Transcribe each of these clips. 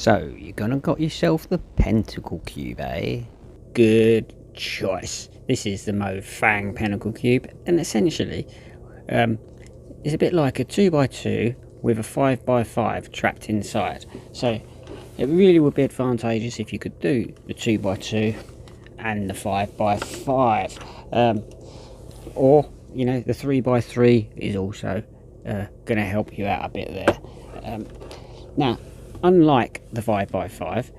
So, you're gonna got yourself the Pentacle Cube, eh? Good choice. This is the Mofang Pentacle Cube, and essentially it's a bit like a 2x2 with a 5x5 trapped inside. So it really would be advantageous if you could do the 2x2 and the 5x5, or you know, the 3x3 is also going to help you out a bit there. Now, unlike the 5x5,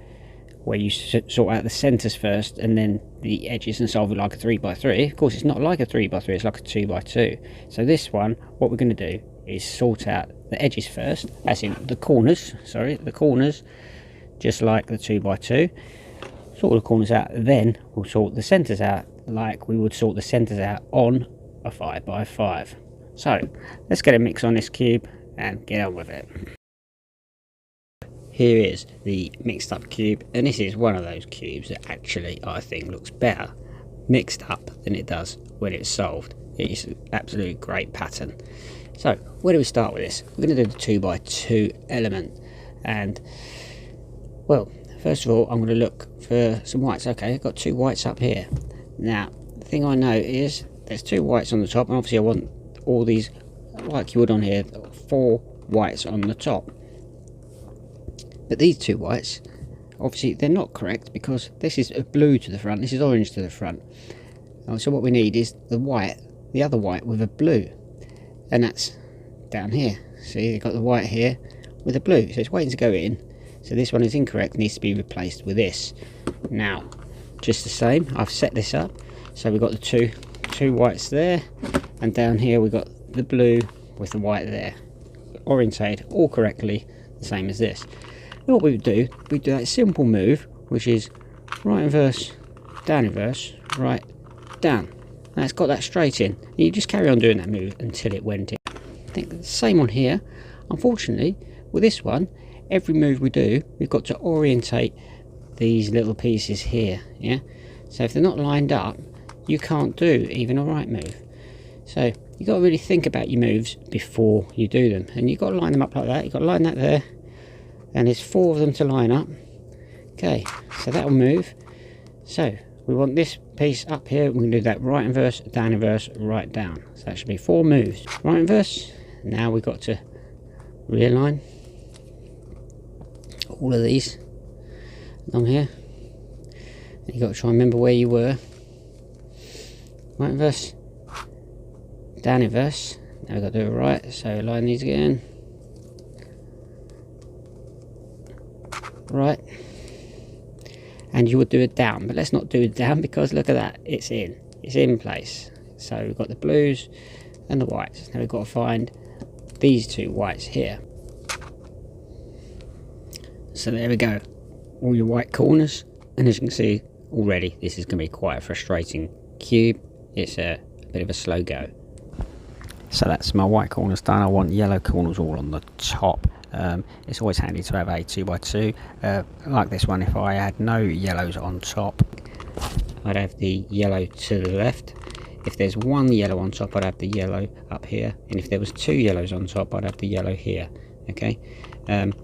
where you sort out the centres first and then the edges and solve it like a 3x3, of course it's not like a 3x3, it's like a 2x2. So this one, what we're going to do is sort out the edges first, as in the corners, just like the 2x2. Sort the corners out, then we'll sort the centres out like we would sort the centres out on a 5x5. So let's get a mix on this cube and get on with it. Here is the mixed up cube, and this is one of those cubes that actually I think looks better mixed up than it does when it's solved. It is an absolutely great pattern. So where do we start with this? We're going to do the 2x2 element, and well, first of all I'm going to look for some whites. Okay, I've got two whites up here. Now the thing I know is there's two whites on the top, and obviously I want all these, like you would on here, 4 whites on the top. But these two whites, obviously they're not correct, because this is a blue to the front, this is orange to the front. So what we need is the white, the other white with a blue, and that's down here. See, you've got the white here with a blue, so it's waiting to go in. So this one is incorrect, needs to be replaced with this. Now, just the same, I've set this up, so we've got the two whites there, and down here we've got the blue with the white there, orientated all correctly, the same as this. What we do that simple move, which is right inverse, down inverse, right, down. And it's got that straight in. And you just carry on doing that move until it went in. I think the same on here. Unfortunately, with this one, every move we do, we've got to orientate these little pieces here, yeah? So if they're not lined up, you can't do even a right move. So you've got to really think about your moves before you do them. And you've got to line them up like that. You've got to line that there. And there's 4 of them to line up. Okay, so that will move. So we want this piece up here. We're going to do that right inverse, down inverse, right down. So that should be 4 moves. Right inverse. Now we've got to realign all of these along here. And you've got to try and remember where you were. Right inverse, down inverse. Now we've got to do it right. So line these again. Right, and you would do it down, but let's not do it down, because look at that, it's in place. So we've got the blues and the whites. Now we've got to find these 2 whites here. So there we go, all your white corners. And as you can see already, this is going to be quite a frustrating cube. It's a bit of a slow go. So that's my white corners done. I want yellow corners all on the top. It's always handy to have a 2x2 like this one. If I had no yellows on top, I'd have the yellow to the left. If there's 1 yellow on top, I'd have the yellow up here, and if there was 2 yellows on top, I'd have the yellow here. Okay, and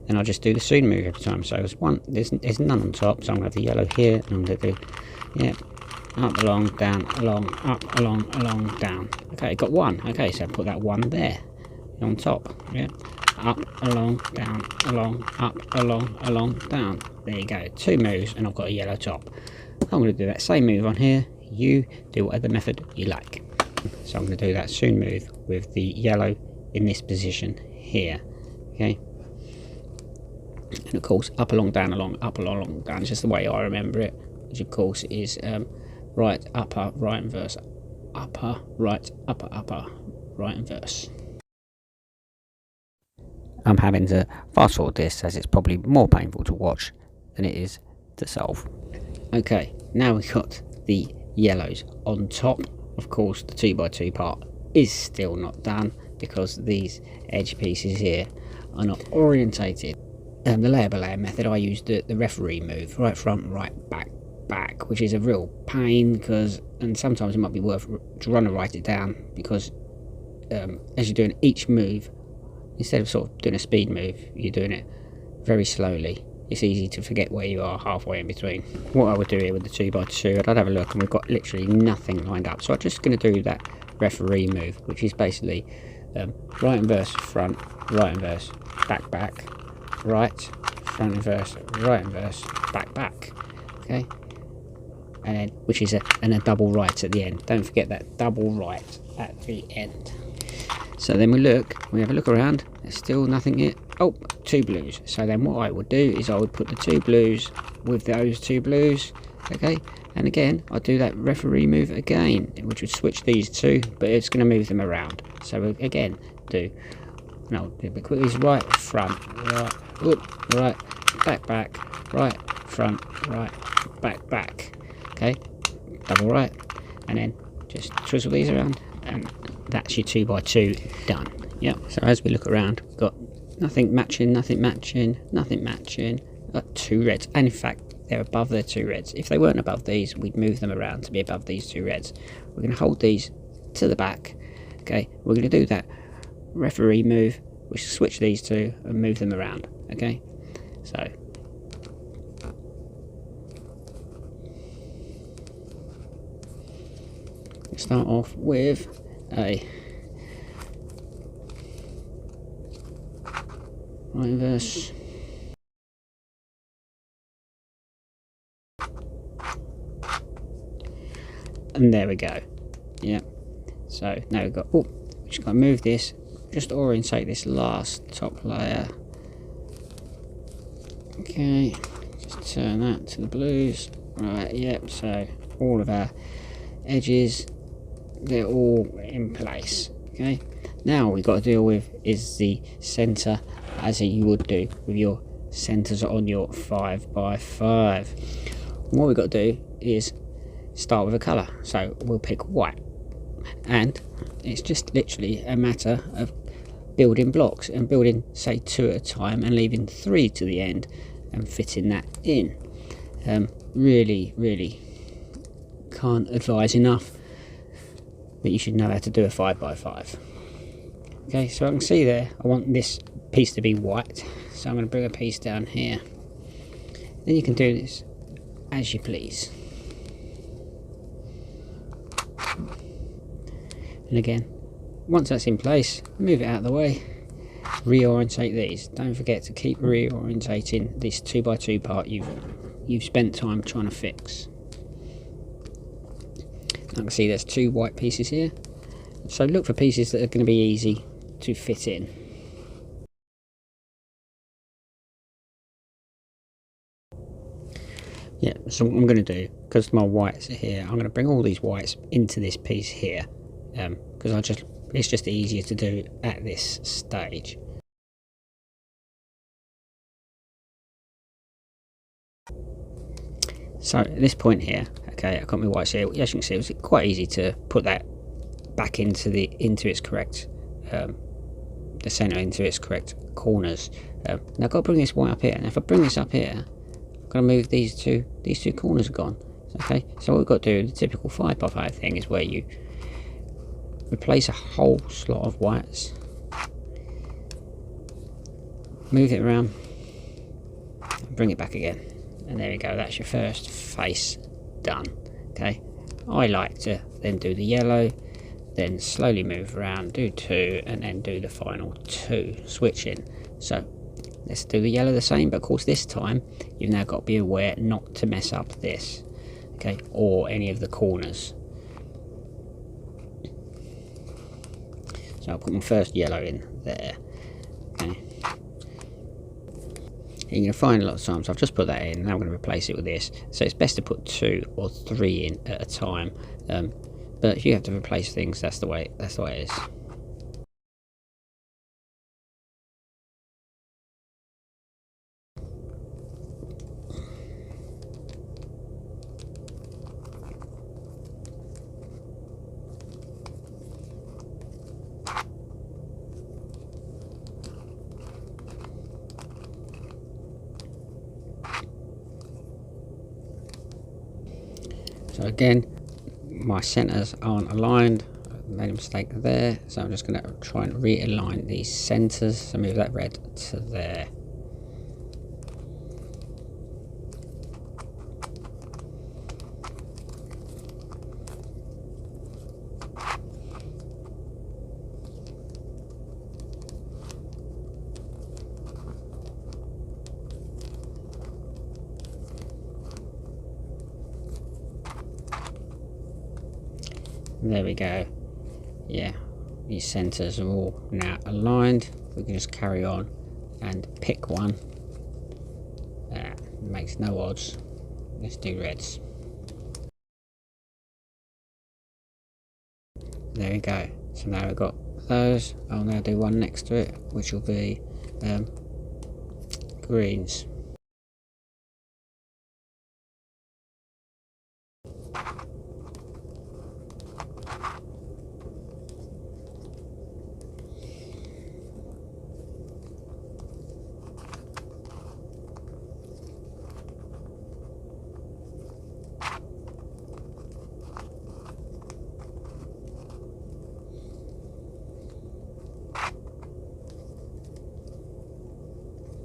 I'll just do the soon move every time. So there's none on top, so I'm going to have the yellow here, and I'm going to do, yeah, up, along, down, along, up, along, down. Okay, got 1. Okay, so put that 1 there on top. Yeah, up, along, down, along, up, along, down. There you go, 2 moves, and I've got a yellow top. I'm going to do that same move on here. You do whatever method you like. So I'm going to do that soon move with the yellow in this position here. Okay, and of course up, along, down, along, up, along, down. It's just the way I remember it, which of course is right, upper, right inverse, upper, right, upper, right inverse. I'm having to fast forward this, as it's probably more painful to watch than it is to solve. Okay, now we've got the yellows on top. Of course the 2x2 part is still not done, because these edge pieces here are not orientated. The layer by layer method, I used the referee move, right front, right back, which is a real pain, and sometimes it might be worth trying to write it down, because as you're doing each move, instead of sort of doing a speed move, you're doing it very slowly, it's easy to forget where you are halfway in between. What I would do here with the 2x2, I'd have a look, and we've got literally nothing lined up. So I'm just going to do that referee move, which is basically right inverse front, right inverse back back, right front inverse, right inverse back back. Okay, and then which is a double right at the end. Don't forget that double right at the end. So then we have a look around. There's still nothing here. Oh, 2 blues. So then what I would do is I would put the 2 blues with those 2 blues. Okay, and again I'll do that referee move again, which would switch these 2, but it's going to move them around. So we'll again do, no, put these right front, right, whoop, right, back back, right front, right, back back. Okay, double right, and then just twizzle these around, and that's your 2x2 done. Yep. So as we look around, we've got nothing matching, nothing matching, nothing matching. Got 2 reds, and in fact they're above their 2 reds. If they weren't above these, we'd move them around to be above these 2 reds. We're going to hold these to the back. Okay, we're going to do that referee move, which switch these 2 and move them around. Okay, so start off with a right inverse, and there we go. Yeah, so now we've got, oh, we're just going to move this, just orientate this last top layer. Okay, just turn that to the blues. Right, yep, so all of our edges, they're all in place. Okay, now we've got to deal with is the center, as you would do with your centers on your 5x5. What we've got to do is start with a color, so we'll pick white, and it's just literally a matter of building blocks and building, say, 2 at a time and leaving 3 to the end and fitting that in. Really can't advise enough that you should know how to do a 5x5. Okay, so I can see there I want this piece to be white, so I'm going to bring a piece down here. Then you can do this as you please. And again, once that's in place, move it out of the way, reorientate these. Don't forget to keep reorientating this 2x2 part you've spent time trying to fix. I can see there's 2 white pieces here, so look for pieces that are going to be easy to fit in. Yeah, so what I'm going to do, because my whites are here, I'm going to bring all these whites into this piece here, because it's just easier to do at this stage. So at this point here, okay, I've got my whites here. As you can see, it was quite easy to put that back into its correct, the centre into its correct corners. Now I've got to bring this white up here, and if I bring this up here, I'm going to move these two corners are gone. Okay, so what we've got to do, the typical 5x5 thing, is where you replace a whole slot of whites, move it around, and bring it back again. And there we go, that's your first face done. Okay, I like to then do the yellow, then slowly move around, do 2, and then do the final 2, switching. So let's do the yellow the same, but of course this time you've now got to be aware not to mess up this, okay, or any of the corners. So I'll put my first yellow in there. Okay. You're going to find a lot of times I've just put that in, and I'm going to replace it with this. So it's best to put 2 or 3 in at a time. But if you have to replace things, that's the way it is. So again, my centres aren't aligned. I made a mistake there, so I'm just going to try and realign these centres. So move that red to there. There we go. Yeah, these centres are all now aligned. We can just carry on and pick one. Makes no odds. Let's do reds. There we go. So now we've got those. I'll now do one next to it, which will be greens.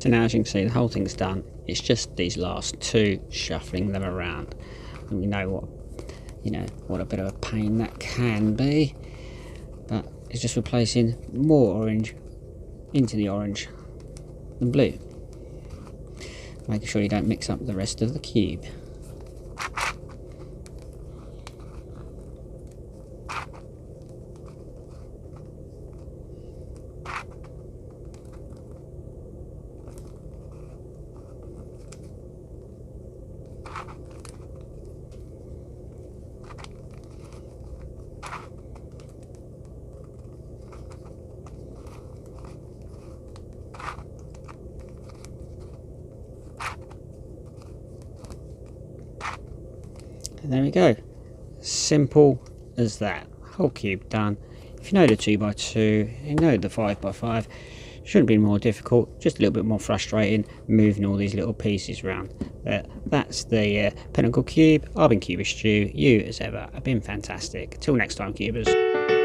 So now, as you can see, the whole thing's done. It's just these last two, shuffling them around. And you know what a bit of a pain that can be. But it's just replacing more orange into the orange and blue. Making sure you don't mix up the rest of the cube. And there we go. Simple as that. Whole cube done. If you know the 2x2, you know the 5x5, shouldn't be more difficult, just a little bit more frustrating moving all these little pieces around. That's the Pentacle Cube. I've been Cubist Stu. You, as ever, have been fantastic. Till next time, Cubers.